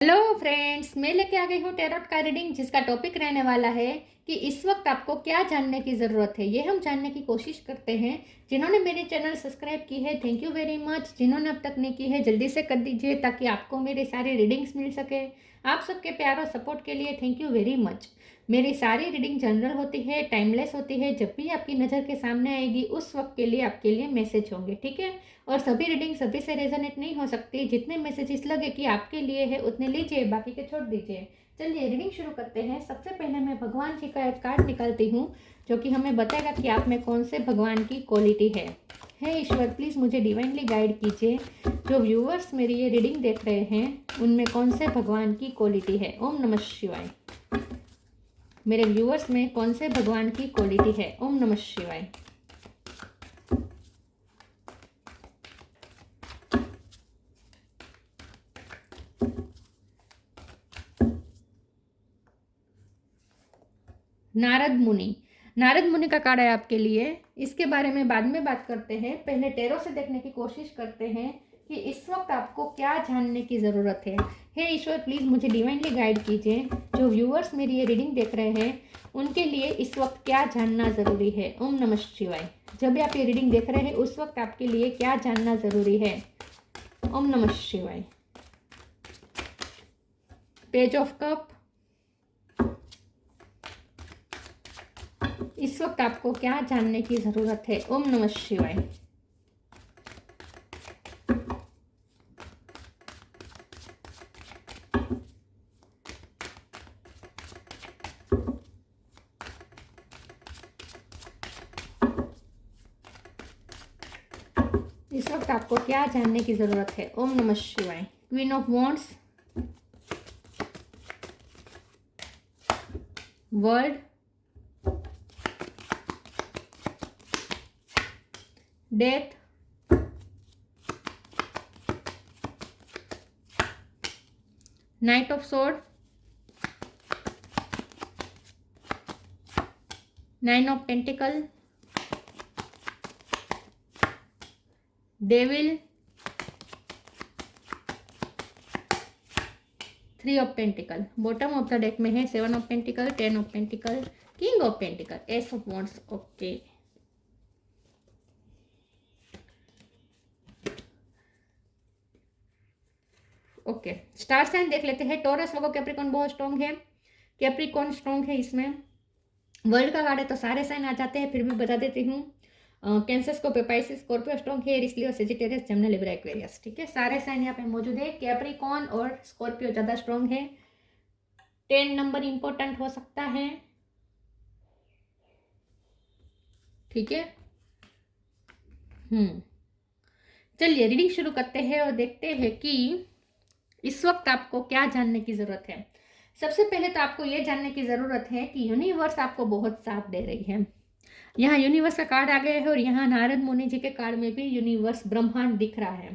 Hello friends, मैं लेके आ गई हूँ टैरोट का रीडिंग, जिसका टॉपिक रहने वाला है कि इस वक्त आपको क्या जानने की ज़रूरत है। ये हम जानने की कोशिश करते हैं। जिन्होंने मेरे चैनल सब्सक्राइब की है, थैंक यू वेरी मच। जिन्होंने अब तक नहीं की है, जल्दी से कर दीजिए ताकि आपको मेरे सारे रीडिंग्स मिल सके। आप सबके प्यार और सपोर्ट के लिए थैंक यू वेरी मच। मेरी सारी रीडिंग जनरल होती है, टाइमलेस होती है। जब भी आपकी नज़र के सामने आएगी उस वक्त के लिए आपके लिए मैसेज होंगे, ठीक है। और सभी रीडिंग सभी से रेजोनेट नहीं हो सकती। जितने मैसेजेस लगे कि आपके लिए है उतने लीजिए, बाकी के छोड़ दीजिए। चलिए रीडिंग शुरू करते हैं। सबसे पहले मैं भगवान जी का एक कार्ड निकालती हूँ जो कि हमें बताएगा कि आप में कौन से भगवान की क्वालिटी है। हे ईश्वर, प्लीज़ मुझे डिवाइनली गाइड कीजिए। जो व्यूअर्स मेरी ये रीडिंग देख रहे हैं उनमें कौन से भगवान की क्वालिटी है। ओम नमः शिवाय। मेरे व्यूअर्स में कौन से भगवान की क्वालिटी है। ओम नमः शिवाय। नारद मुनि। नारद मुनि का कार्ड है आपके लिए। इसके बारे में बाद में बात करते हैं। पहले टैरो से देखने की कोशिश करते हैं कि इस वक्त आपको क्या जानने की ज़रूरत है। हे ईश्वर, प्लीज़ मुझे डिवाइनली गाइड कीजिए। जो व्यूअर्स मेरी ये रीडिंग देख रहे हैं उनके लिए इस वक्त क्या जानना ज़रूरी है। ओम नमः शिवाय। जब भी आप ये रीडिंग देख रहे हैं उस वक्त आपके लिए क्या जानना ज़रूरी है। ओम नमः शिवाय। Page of cup. इस वक्त आपको क्या जानने की ज़रूरत है। ओम नमः शिवाय। इस वक्त आपको क्या जानने की ज़रूरत है। ओम नमः शिवाय। Queen of wands, world, death, knight of sword, nine of pentacle, devil, three of pentacle. Bottom of the deck में है seven of pentacle, ten of pentacle, king of pentacle, ace of wands. Okay, okay. Star sign देख लेते हैं। Taurus लोगों Capricorn बहुत strong है। Capricorn strong है इसमें। वर्ल्ड का कार्ड है तो सारे साइन आ जाते हैं, फिर भी बता देती हूँ। Cancer, Scorpio, Pisces, Scorpio strong है। इसलिए सेजिटेरियस, जेमिनी, लिब्रा, एक्वेरियस, ठीक है। सारे साइन यहाँ पे मौजूद है। कैप्रिकॉन और स्कॉर्पियो ज़्यादा स्ट्रॉन्ग है। 10 नंबर इंपॉर्टेंट हो सकता है, ठीक है। चलिए रीडिंग शुरू करते हैं और देखते हैं कि इस वक्त आपको क्या जानने की ज़रूरत है। सबसे पहले तो आपको ये जानने की ज़रूरत है कि यूनिवर्स आपको बहुत साथ दे रही है। यहाँ यूनिवर्स का कार्ड आ गया है और यहाँ नारद मुनि जी के कार्ड में भी यूनिवर्स, ब्रह्मांड दिख रहा है।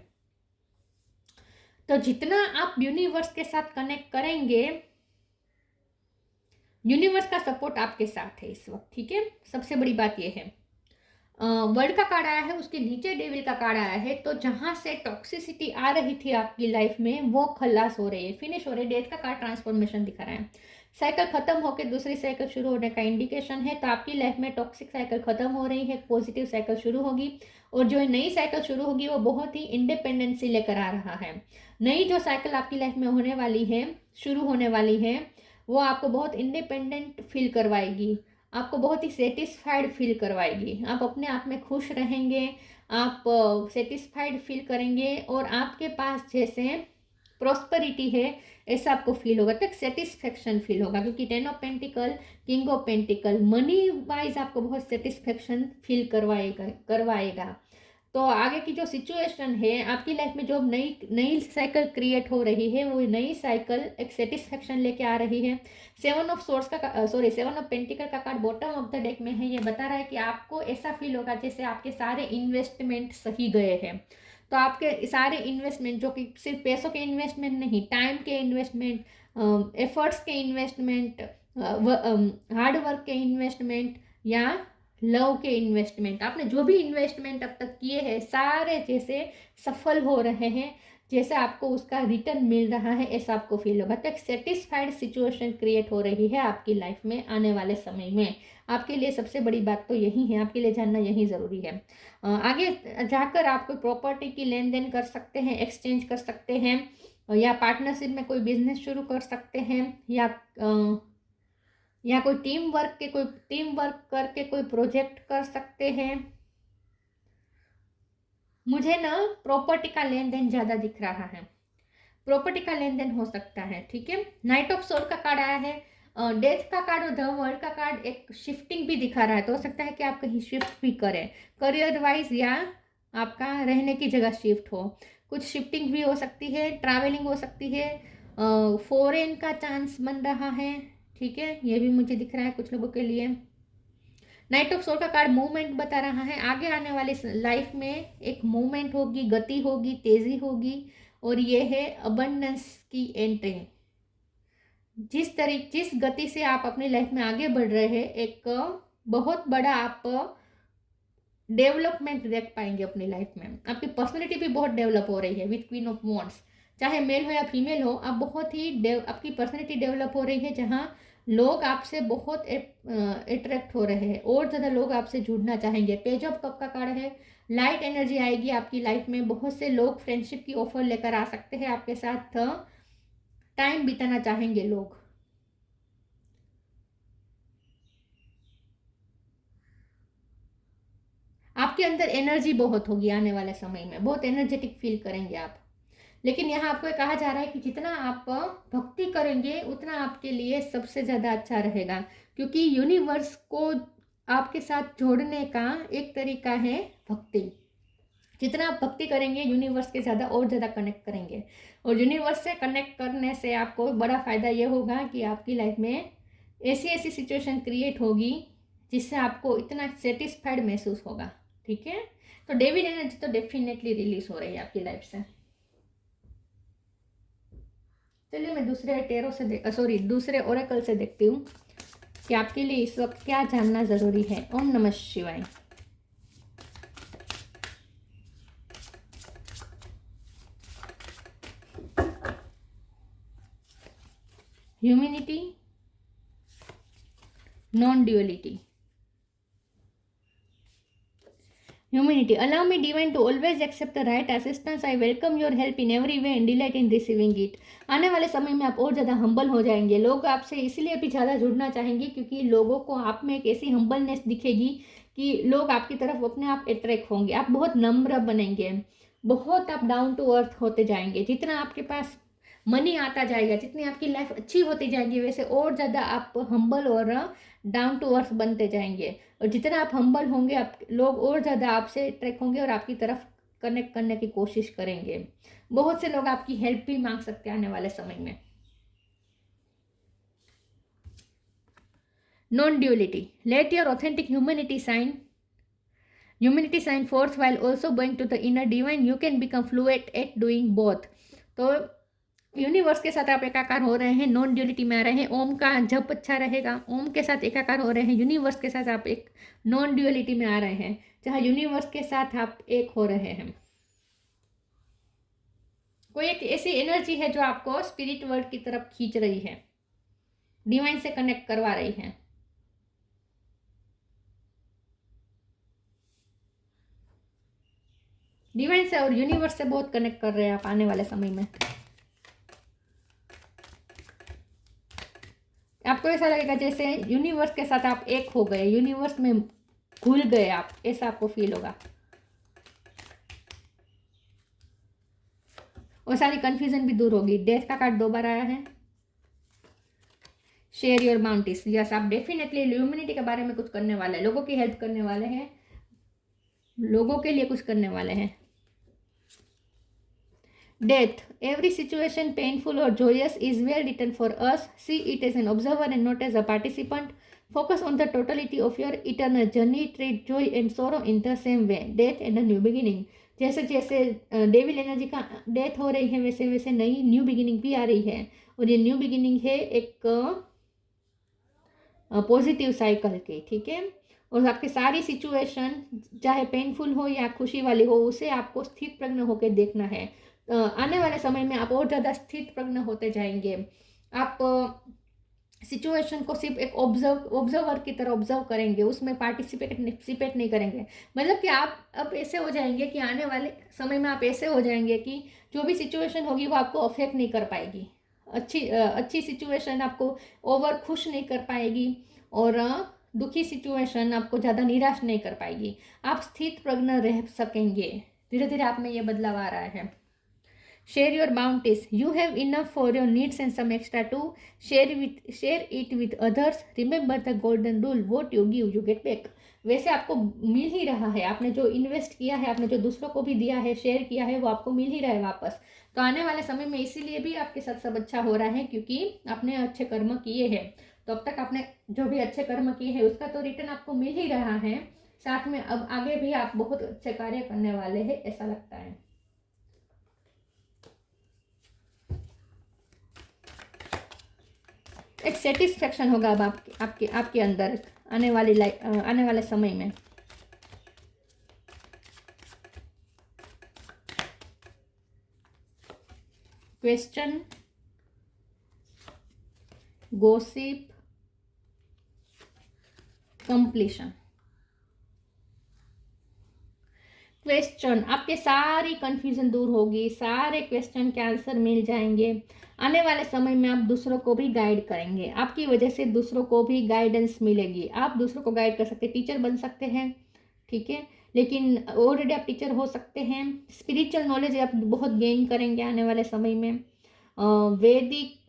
तो जितना आप यूनिवर्स के साथ कनेक्ट करेंगे, यूनिवर्स का सपोर्ट आपके साथ है इस वक्त, ठीक है। सबसे बड़ी बात यह है। वर्ल्ड का कार्ड आया है, उसके नीचे डेविल का कार्ड आया है। तो जहां से टॉक्सिसिटी आ रही थी आपकी लाइफ में वो खल्लास हो रही है, फिनिश हो रही है। डेथ का कार्ड ट्रांसफॉर्मेशन दिखा रहा है। साइकिल खत्म होकर दूसरी साइकिल शुरू होने का इंडिकेशन है। तो आपकी लाइफ में टॉक्सिक साइकिल खत्म हो रही है, पॉजिटिव साइकिल शुरू होगी। और जो नई साइकिल शुरू होगी वो बहुत ही इंडिपेंडेंसी लेकर आ रहा है। नई जो साइकिल आपकी लाइफ में होने वाली है, शुरू होने वाली है, वो आपको बहुत इंडिपेंडेंट फील करवाएगी। आपको बहुत ही सेटिस्फाइड फील करवाएगी। आप अपने आप में खुश रहेंगे, आप सेटिस्फाइड फील करेंगे और आपके पास जैसे प्रॉस्पेरिटी है ऐसा आपको फील होगा। तो एक सेटिस्फेक्शन फील होगा, क्योंकि 10 of pentacle, king of pentacle, money wise आपको बहुत सेटिस्फेक्शन फील करवाएगा। तो आगे की जो सिचुएशन है आपकी लाइफ में, जो नई नई साइकिल क्रिएट हो रही है, वो नई साइकिल एक सेटिस्फेक्शन लेके आ रही है। सेवन ऑफ सोर्स का सेवन ऑफ पेंटिकल का card bottom of the deck में है। ये बता रहा है कि आपको ऐसा फील होगा जैसे आपके सारे इन्वेस्टमेंट सही गए हैं। तो आपके सारे इन्वेस्टमेंट, जो कि सिर्फ पैसों के इन्वेस्टमेंट नहीं, टाइम के इन्वेस्टमेंट, एफर्ट्स के इन्वेस्टमेंट, हार्ड वर्क के इन्वेस्टमेंट या लव के इन्वेस्टमेंट, आपने जो भी इन्वेस्टमेंट अब तक किए हैं सारे जैसे सफल हो रहे हैं। जैसा आपको उसका रिटर्न मिल रहा है ऐसा आपको फील होगा। तो एक सेटिस्फाइड सिचुएशन क्रिएट हो रही है आपकी लाइफ में आने वाले समय में। आपके लिए सबसे बड़ी बात तो यही है, आपके लिए जानना यही ज़रूरी है। आगे जाकर आप कोई प्रॉपर्टी की लेन देन कर सकते हैं, एक्सचेंज कर सकते हैं, या पार्टनरशिप में कोई बिजनेस शुरू कर सकते हैं, या कोई टीम वर्क करके कोई प्रोजेक्ट कर सकते हैं। मुझे ना प्रॉपर्टी का लेन देन ज़्यादा दिख रहा है, प्रॉपर्टी का लेन देन हो सकता है, ठीक है। नाइट ऑफ सोल का कार्ड आया है, डेथ का कार्ड और द वर्ल्ड का कार्ड एक शिफ्टिंग भी दिखा रहा है। तो हो सकता है कि आप कहीं शिफ्ट भी करें करियर वाइज, या आपका रहने की जगह शिफ्ट हो, कुछ शिफ्टिंग भी हो सकती है, ट्रैवलिंग हो सकती है, फॉरेन का चांस बन रहा है, ठीक है, ये भी मुझे दिख रहा है कुछ लोगों के लिए। नाइट ऑफ सोल का कार्ड मूवमेंट बता रहा है, आगे आने वाली लाइफ में एक मूवमेंट होगी, गति होगी, तेजी होगी, और ये है अबंडेंस की एंट्री। जिस गति से आप अपनी लाइफ में आगे बढ़ रहे हैं, एक बहुत बड़ा आप डेवलपमेंट देख पाएंगे अपनी लाइफ में। आपकी पर्सनैलिटी भी बहुत डेवलप हो रही है विथ क्वीन ऑफ वॉन्ड्स। चाहे मेल हो या फीमेल हो, आप बहुत ही आपकी पर्सनैलिटी डेवलप हो रही है, जहाँ लोग आपसे बहुत अट्रैक्ट हो रहे हैं और ज़्यादा लोग आपसे जुड़ना चाहेंगे। पेज ऑफ कप का कार्ड है, लाइट एनर्जी आएगी आपकी लाइफ में। बहुत से लोग फ्रेंडशिप की ऑफर लेकर आ सकते हैं, आपके साथ टाइम बिताना चाहेंगे लोग। आपके अंदर एनर्जी बहुत होगी आने वाले समय में, बहुत एनर्जेटिक फील करेंगे आप। लेकिन यहाँ आपको कहा जा रहा है कि जितना आप भक्ति करेंगे उतना आपके लिए सबसे ज़्यादा अच्छा रहेगा, क्योंकि यूनिवर्स को आपके साथ जोड़ने का एक तरीका है भक्ति। जितना आप भक्ति करेंगे यूनिवर्स के ज़्यादा और ज़्यादा कनेक्ट करेंगे, और यूनिवर्स से कनेक्ट करने से आपको बड़ा फ़ायदा ये होगा कि आपकी लाइफ में ऐसी ऐसी सिचुएशन क्रिएट होगी जिससे आपको इतना सेटिस्फाइड महसूस होगा, ठीक है। तो डेविड एनर्जी तो डेफिनेटली रिलीज हो रही है आपकी लाइफ से। चलिए मैं दूसरे ओरेकल से देखती हूँ कि आपके लिए इस वक्त क्या जानना ज़रूरी है। ओम नमः शिवाय। Humanity, non duality. Humanity, allow me divine to always accept the right assistance. I welcome your help in every way and delight in receiving it. आने वाले समय में आप और ज़्यादा हम्बल हो जाएंगे। लोग आपसे इसलिए भी ज़्यादा जुड़ना चाहेंगे क्योंकि लोगों को आप में एक ऐसी हम्बलनेस दिखेगी कि लोग आपकी तरफ अपने आप अट्रैक्ट होंगे। आप बहुत नम्र बनेंगे, बहुत आप डाउन टू अर्थ होते जाएंगे। जितना आपके पास मनी आता जाएगा, जितनी आपकी लाइफ अच्छी होती जाएगी, वैसे और ज़्यादा आप हम्बल और डाउन टू अर्थ बनते जाएंगे। और जितना आप हम्बल होंगे, आप लोग और ज़्यादा आपसे अट्रैक्ट होंगे और आपकी तरफ कनेक्ट करने की कोशिश करेंगे। बहुत से लोग आपकी हेल्प भी मांग सकते हैं आने वाले समय में। Non duality, let your authentic humanity shine forth while also going to the inner divine. You can become fluent at doing both. तो यूनिवर्स के साथ आप एकाकार हो रहे हैं, नॉन ड्यूलिटी में आ रहे हैं। ओम का जप अच्छा रहेगा, ओम के साथ एकाकार हो रहे हैं। यूनिवर्स के साथ आप एक नॉन ड्यूअलिटी में आ रहे हैं, जहाँ यूनिवर्स के साथ आप एक हो रहे हैं। कोई एक ऐसी एनर्जी है जो आपको स्पिरिट वर्ल्ड की तरफ खींच रही है, डिवाइन से कनेक्ट करवा रही है। डिवाइन से और यूनिवर्स से बहुत कनेक्ट कर रहे हैं आप आने वाले समय में। आपको ऐसा लगेगा जैसे यूनिवर्स के साथ आप एक हो गए, यूनिवर्स में घुल गए आप, ऐसा आपको फील होगा। और सारी कंफ्यूजन भी दूर होगी। डेथ का कार्ड 2 बार आया है। शेयर योर बाउंटीज, यस, आप डेफिनेटली ह्यूमैनिटी के बारे में कुछ करने वाले हैं, लोगों की हेल्प करने वाले हैं, लोगों के लिए कुछ करने वाले हैं। Death, every situation painful or joyous is well written for us. See it as an observer and not as a participant. Focus on the totality of your eternal journey. Treat joy and sorrow in the same way. Death and a new beginning. जैसे जैसे devil energy का death हो रही है, वैसे वैसे नई new beginning भी आ रही है। और ये न्यू बिगिनिंग है एक पॉजिटिव साइकिल की, ठीक है। और आपकी सारी सिचुएशन चाहे पेनफुल हो या खुशी वाली हो, उसे आपको स्थिर प्रज्ञ होकर देखना है। आने वाले समय में आप और ज़्यादा स्थित प्रज्ञ होते जाएंगे। आप सिचुएशन को सिर्फ एक ऑब्जर्वर की तरह ऑब्जर्व करेंगे, उसमें पार्टिसिपेट नहीं करेंगे। मतलब कि आप अब ऐसे हो जाएंगे कि आने वाले समय में आप ऐसे हो जाएंगे कि जो भी सिचुएशन होगी वो आपको अफेक्ट नहीं कर पाएगी। अच्छी सिचुएशन आपको ओवर खुश नहीं कर पाएगी, और दुखी सिचुएशन आपको ज़्यादा निराश नहीं कर पाएगी। आप स्थित प्रज्ञ रह सकेंगे। धीरे धीरे आप में ये बदलाव आ रहा है। Share your bounties. You have enough for your needs and some extra too. Share it with others. Remember the golden rule. What you give, you get back. वैसे आपको मिल ही रहा है। आपने जो इन्वेस्ट किया है, आपने जो दूसरों को भी दिया है, शेयर किया है, वो आपको मिल ही रहा है वापस। तो आने वाले समय में इसीलिए भी आपके साथ सब अच्छा हो रहा है, क्योंकि आपने अच्छे कर्म किए हैं। तो अब तक आपने जो भी अच्छे कर्म किए हैं उसका तो रिटर्न आपको मिल ही रहा है। साथ में अब आगे भी आप बहुत अच्छे कार्य करने वाले हैं, ऐसा लगता है। एक सेटिस्फेक्शन होगा अब आपके अंदर आने वाले समय में। Question, gossip, completion. क्वेश्चन, आपके सारी कंफ्यूजन दूर होगी, सारे क्वेश्चन के आंसर मिल जाएंगे। आने वाले समय में आप दूसरों को भी गाइड करेंगे, आपकी वजह से दूसरों को भी गाइडेंस मिलेगी। आप दूसरों को गाइड कर सकते हैं, टीचर बन सकते हैं, ठीक है, लेकिन ऑलरेडी आप टीचर हो सकते हैं। स्पिरिचुअल नॉलेज आप बहुत गेन करेंगे आने वाले समय में। वैदिक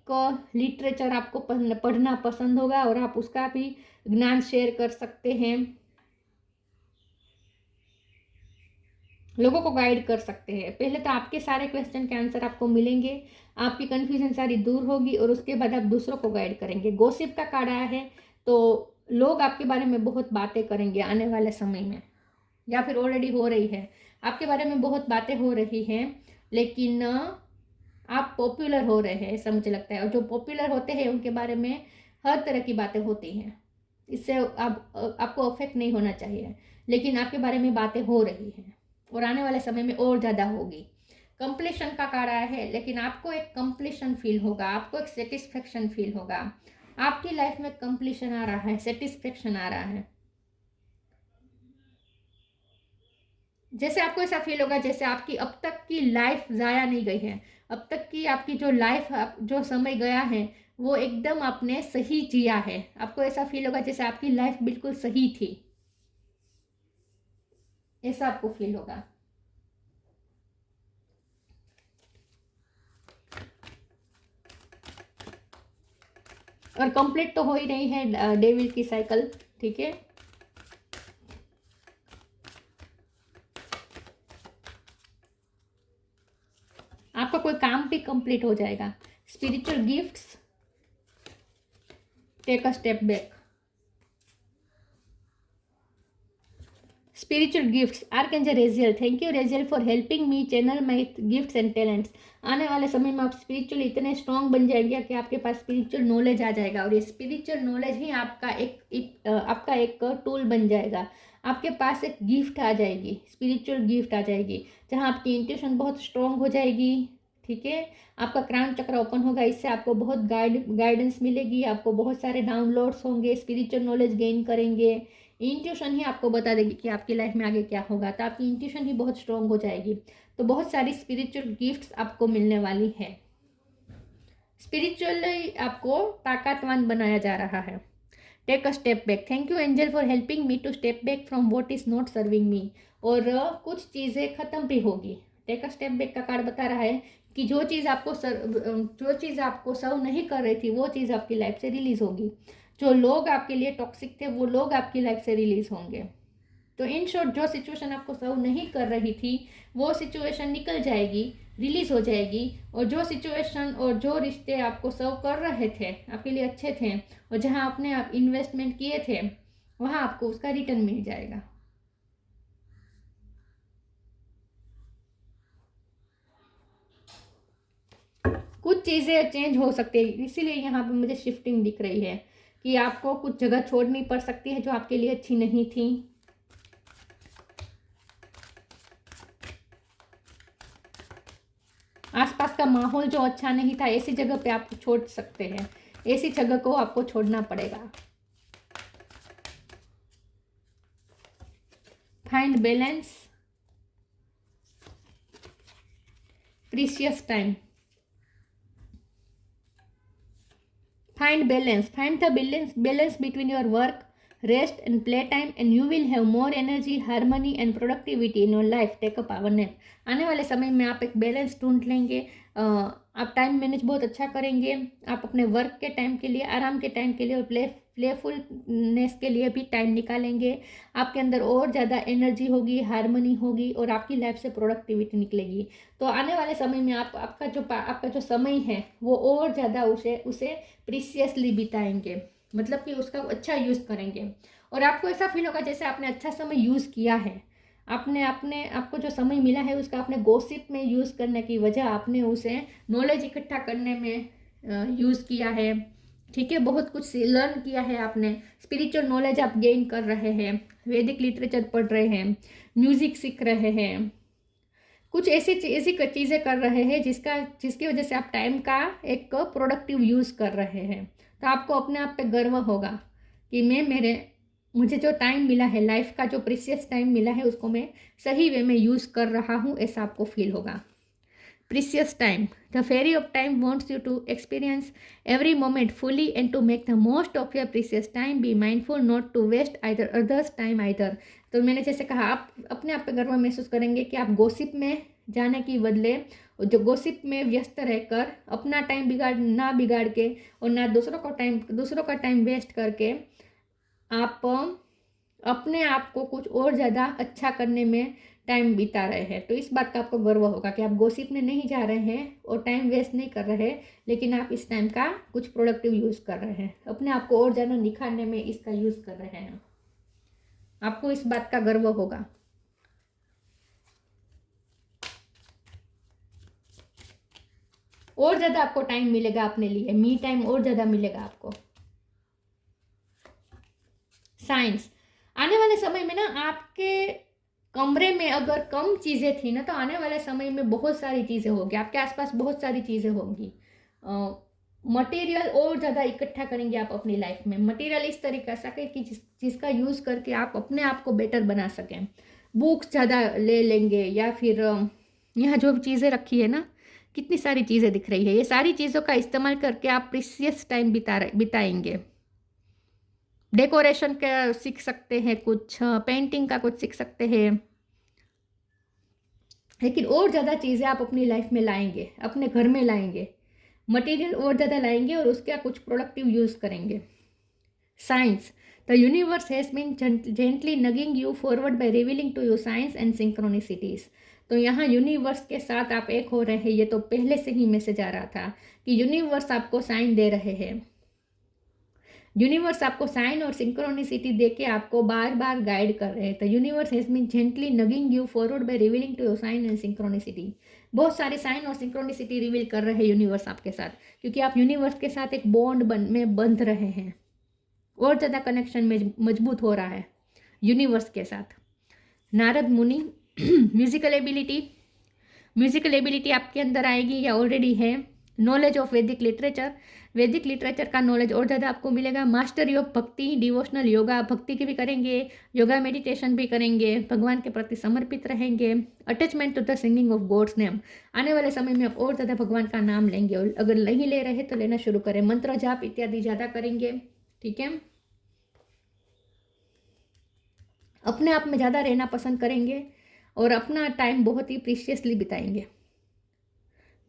लिटरेचर आपको पढ़ना पसंद होगा और आप उसका भी ज्ञान शेयर कर सकते हैं, लोगों को गाइड कर सकते हैं। पहले तो आपके सारे क्वेश्चन के आंसर आपको मिलेंगे, आपकी कन्फ्यूजन सारी दूर होगी, और उसके बाद आप दूसरों को गाइड करेंगे। गॉसिप का कार्ड आया है, तो लोग आपके बारे में बहुत बातें करेंगे आने वाले समय में, या फिर ऑलरेडी हो रही है। आपके बारे में बहुत बातें हो रही हैं, लेकिन आप पॉपुलर हो रहे हैं ऐसा मुझे लगता है। और जो पॉपुलर होते हैं उनके बारे में हर तरह की बातें होती हैं, इससे आपको अफेक्ट नहीं होना चाहिए, लेकिन आपके बारे में बातें हो रही हैं और आने वाले समय में और ज़्यादा होगी। कंप्लीशन का कार्ड आया है, लेकिन आपको एक कंप्लीशन फील होगा, आपको एक सेटिस्फेक्शन फील होगा। आपकी लाइफ में कंप्लीशन आ रहा है, सेटिस्फेक्शन आ रहा है। जैसे आपको ऐसा फील होगा जैसे आपकी अब तक की लाइफ ज़ाया नहीं गई है। अब तक की आपकी जो लाइफ, जो समय गया है, वो एकदम आपने सही जिया है। आपको ऐसा फील होगा जैसे आपकी लाइफ बिल्कुल सही थी, ऐसा आपको फील होगा। और कंप्लीट तो हो ही रही है डेविल की साइकिल, ठीक है। आपका कोई काम भी कंप्लीट हो जाएगा। Spiritual gifts, take a step back. Spiritual gifts, archangel Raziel, thank you Raziel for helping me channel my gifts and talents. आने वाले समय में आप स्पिरिचुअल इतने स्ट्रॉन्ग बन जाएंगे कि आपके पास स्पिरिचुअल नॉलेज आ जाएगा, और ये स्पिरिचुअल नॉलेज ही आपका एक टूल बन जाएगा। आपके पास एक गिफ्ट आ जाएगी, स्पिरिचुअल गिफ्ट आ जाएगी, जहाँ आपकी इंट्यूशन बहुत स्ट्रॉन्ग हो जाएगी, ठीक है। आपका क्राउन चक्र ओपन होगा, इससे आपको बहुत गाइडेंस मिलेगी, आपको बहुत सारे डाउनलोड्स होंगे, स्पिरिचुअल नॉलेज गेन करेंगे। इंट्यूशन ही आपको बता देगी कि आपकी लाइफ में आगे क्या होगा, तो आपकी इंट्यूशन ही बहुत स्ट्रॉन्ग हो जाएगी। तो बहुत सारी स्पिरिचुअल गिफ्ट्स आपको मिलने वाली है। स्पिरिचुअली आपको ताकतवान बनाया जा रहा है। Take a step back, thank you angel for helping me to step back from what is not serving me. और कुछ चीज़ें खत्म भी होगी। टेक अ स्टेप बैक का कार्ड बता रहा है कि जो चीज़ आपको सर्व नहीं कर रही थी, वो चीज़ आपकी लाइफ से रिलीज होगी। जो लोग आपके लिए टॉक्सिक थे, वो लोग आपकी लाइफ से रिलीज होंगे। तो इन शॉर्ट, जो सिचुएशन आपको सर्व नहीं कर रही थी, वो सिचुएशन निकल जाएगी, रिलीज हो जाएगी। और जो सिचुएशन और जो रिश्ते आपको सर्व कर रहे थे, आपके लिए अच्छे थे, और जहां आपने आप इन्वेस्टमेंट किए थे, वहां आपको उसका रिटर्न मिल जाएगा। कुछ चीज़ें चेंज हो सकती है, इसीलिए यहाँ पे मुझे शिफ्टिंग दिख रही है कि आपको कुछ जगह छोड़नी पड़ सकती है जो आपके लिए अच्छी नहीं थी। आसपास का माहौल जो अच्छा नहीं था, ऐसी जगह पे आप छोड़ सकते हैं, ऐसी जगह को आपको छोड़ना पड़ेगा। Find balance, precious time, find balance, find the balance between your work, rest and play time, and you will have more energy, harmony and productivity in your life. Take a power nap. आने वाले समय में आप एक balance ढूंढ लेंगे, आप time manage बहुत अच्छा करेंगे, आप अपने वर्क के टाइम के लिए, आराम के टाइम के लिए और प्लेफुलनेस के लिए भी टाइम निकालेंगे। आपके अंदर और ज़्यादा एनर्जी होगी, हारमोनी होगी और आपकी लाइफ से प्रोडक्टिविटी निकलेगी। तो आने वाले समय में आपका जो समय है वो और ज़्यादा उसे प्रीशियसली बिताएंगे, मतलब कि उसका अच्छा यूज़ करेंगे। और आपको ऐसा फील होगा जैसे आपने अच्छा समय यूज़ किया है, आपको जो समय मिला है उसका आपने गॉसिप में यूज़ करने की वजह आपने उसे नॉलेज इकट्ठा करने में यूज़ किया है। ठीक है, बहुत कुछ लर्न किया है आपने, स्पिरिचुअल नॉलेज आप गेन कर रहे हैं, वैदिक लिटरेचर पढ़ रहे हैं, म्यूजिक सीख रहे हैं, कुछ ऐसी चीज़ें कर रहे हैं जिसकी वजह से आप टाइम का एक प्रोडक्टिव यूज़ कर रहे हैं। तो आपको अपने आप पे गर्व होगा कि मुझे जो टाइम मिला है, लाइफ का जो प्रीशियस टाइम मिला है उसको मैं सही वे में यूज़ कर रहा हूँ, ऐसा आपको फील होगा। Precious time. The fairy of time wants you to experience every moment fully and to make the most of your precious time. Be mindful not to waste either others' time either. तो मैंने जैसे कहा, आप अपने आप पे गर्व महसूस करेंगे कि आप गॉसिप में जाने की बदले जो गॉसिप में व्यस्त रहकर अपना टाइम ना बिगाड़ के और ना दूसरों का टाइम वेस्ट करके आप अपने आप को कुछ और ज़्यादा अच्छा करने में टाइम बिता रहे हैं। तो इस बात का आपको गर्व होगा कि आप गॉसिप में नहीं जा रहे हैं और टाइम वेस्ट नहीं कर रहे, लेकिन आप इस टाइम का कुछ प्रोडक्टिव यूज़ कर रहे हैं, अपने आप को और ज़्यादा निखारने में इसका यूज़ कर रहे हैं। आपको इस बात का गर्व होगा। और ज़्यादा आपको टाइम मिलेगा अपने लिए, मी टाइम और ज़्यादा मिलेगा आपको। साइंस, आने वाले समय में ना आपके कमरे में अगर कम चीज़ें थी ना, तो आने वाले समय में बहुत सारी चीज़ें होगी, आपके आसपास बहुत सारी चीज़ें होंगी। मटेरियल और ज़्यादा इकट्ठा करेंगे आप अपनी लाइफ में, मटेरियल इस तरीके से कि जिसका यूज़ करके आप अपने आप को बेटर बना सकें। बुक्स ज़्यादा ले लेंगे, या फिर यहाँ जो चीज़ें रखी है ना, कितनी सारी चीज़ें दिख रही है, ये सारी चीज़ों का इस्तेमाल करके आप प्रीशियस टाइम बिताएंगे। डेकोरेशन का सीख सकते हैं, कुछ पेंटिंग का कुछ सीख सकते हैं, लेकिन और ज़्यादा चीज़ें आप अपनी लाइफ में लाएंगे, अपने घर में लाएंगे, मटेरियल और ज़्यादा लाएंगे और उसका कुछ प्रोडक्टिव यूज़ करेंगे। Science, the universe has been gently nagging you forward by revealing to you science and synchronicities. तो यहाँ यूनिवर्स के साथ आप एक हो रहे हैं, ये तो पहले से ही मैसेज आ रहा था कि यूनिवर्स आपको साइन दे रहे हैं, यूनिवर्स आपको साइन और सिंक्रोनिसिटी देके आपको बार बार गाइड कर रहे हैं। तो universe has been gently nagging you forward by revealing to your sign and synchronicity. बहुत सारे साइन और सिंक्रोनिसिटी रिवील कर रहे हैं यूनिवर्स आपके साथ, क्योंकि आप यूनिवर्स के साथ एक बॉन्ड में बंध रहे हैं, और ज़्यादा कनेक्शन में मजबूत हो रहा है यूनिवर्स के साथ। नारद मुनि, म्यूजिकल एबिलिटी आपके अंदर आएगी या ऑलरेडी है। नॉलेज ऑफ वैदिक लिटरेचर का नॉलेज और ज़्यादा आपको मिलेगा। मास्टरी ऑफ भक्ति, डिवोशनल योगा, भक्ति की भी करेंगे, योगा मेडिटेशन भी करेंगे, भगवान के प्रति समर्पित रहेंगे। Attachment to the singing of God's name, आने वाले समय में आप और ज़्यादा भगवान का नाम लेंगे, और अगर नहीं ले रहे तो लेना शुरू करें। मंत्र जाप इत्यादि ज़्यादा करेंगे। ठीक है, अपने आप में ज़्यादा रहना पसंद करेंगे और अपना टाइम बहुत ही प्रीशियसली बिताएंगे,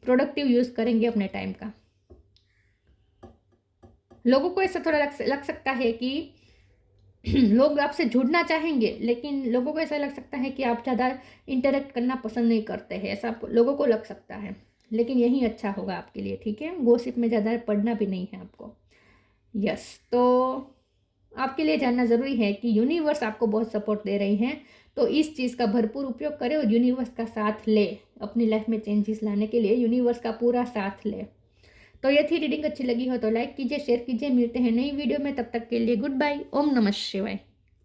प्रोडक्टिव यूज़ करेंगे अपने टाइम का। लोगों को ऐसा थोड़ा लग सकता है कि लोग आपसे जुड़ना चाहेंगे, लेकिन लोगों को ऐसा लग सकता है कि आप ज़्यादा इंटरेक्ट करना पसंद नहीं करते हैं, ऐसा लोगों को लग सकता है, लेकिन यही अच्छा होगा आपके लिए। ठीक है, गॉसिप में ज़्यादा पढ़ना भी नहीं है आपको। यस, तो आपके लिए जानना ज़रूरी है कि यूनिवर्स आपको बहुत सपोर्ट दे रही हैं, तो इस चीज़ का भरपूर उपयोग करें और यूनिवर्स का साथ ले, अपनी लाइफ में चेंजेस लाने के लिए यूनिवर्स का पूरा साथ ले। तो ये थी रीडिंग, अच्छी लगी हो तो लाइक कीजिए, शेयर कीजिए। मिलते हैं नई वीडियो में, तब तक के लिए गुड बाय। ओम नमः शिवाय।